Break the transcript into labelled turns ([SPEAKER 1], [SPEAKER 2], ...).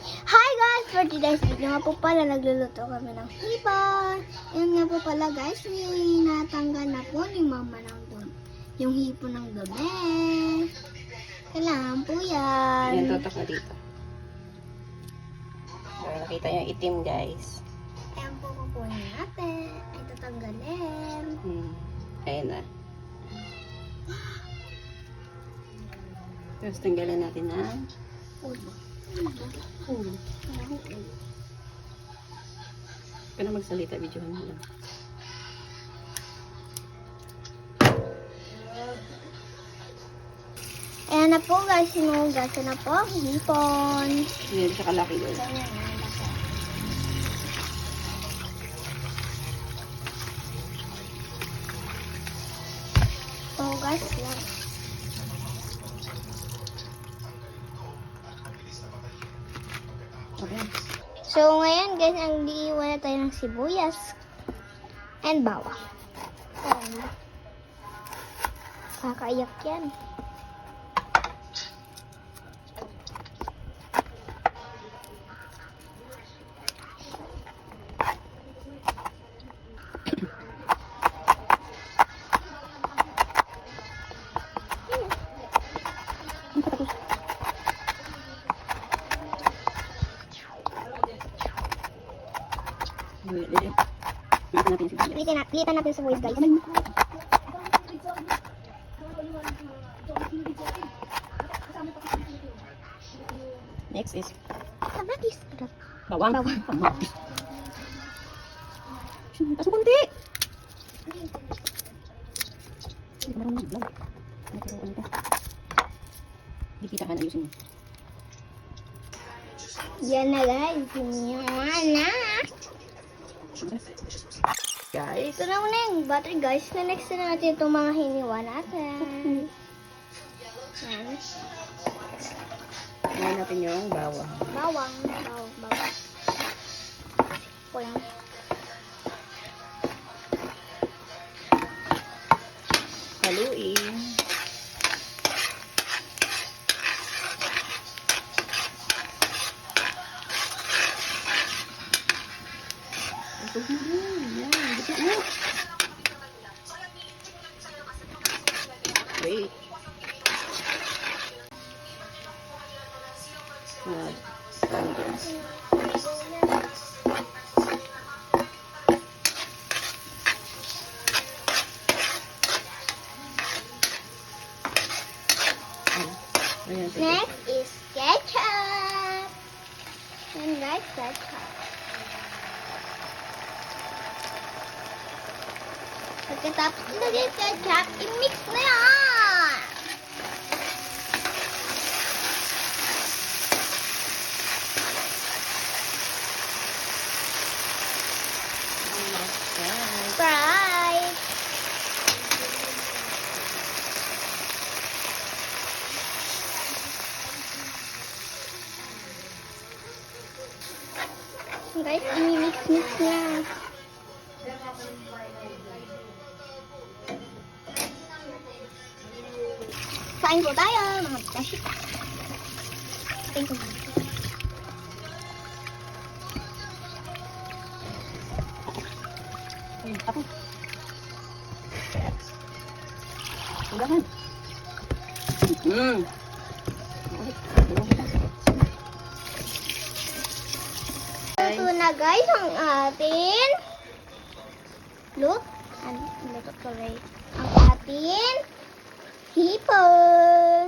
[SPEAKER 1] Hi guys! For today's video nga po pala, nagluluto kami ng hipon. Yun nga po pala guys, natanggal na po ni mama ng yung hipon ng gabi. Kailangan po yan.
[SPEAKER 2] Yan, tutok na dito. Para nakita nyo yung itim, guys.
[SPEAKER 1] Ayan po kukunin natin. Ay tatanggalin.
[SPEAKER 2] Ayan na. Tapos tanggalan natin na ulo. Ka na magsalita, videohan mo lang.
[SPEAKER 1] Ayan na po guys, sinugasan na po ang hipon.
[SPEAKER 2] Hindi siya kalaki doon.
[SPEAKER 1] So, yan na. So guys, yan.
[SPEAKER 2] Okay.
[SPEAKER 1] So ngayon guys, ang diiwan na tayo ng sibuyas and bawang. Ayan. Kakaiyak yan. Pilitan natin sa voice guys.
[SPEAKER 2] Next is
[SPEAKER 1] Kamatis.
[SPEAKER 2] bawang.
[SPEAKER 1] Bawang.
[SPEAKER 2] Kamatis. Kaso kunti. Hindi kita ka na ayusin mo.
[SPEAKER 1] Yan na guys. Yan na.
[SPEAKER 2] Guys.
[SPEAKER 1] Ito na muna yung butter guys. Next na natin itong mga hiniwa natin. Yan.
[SPEAKER 2] Ngayon natin yung bawang.
[SPEAKER 1] Bawang. Po yan.
[SPEAKER 2] Haluin. Wait.
[SPEAKER 1] Next is ketchup. And guys, ketchup. Pagkatapos ilagay ketchup, i-mix na yan. Fry. Guys, i-mix na. Kain po tayo, mga beshi. Kain po tayo.
[SPEAKER 2] Ako. Udahan.
[SPEAKER 1] Ito na guys ang atin ang atin hipon.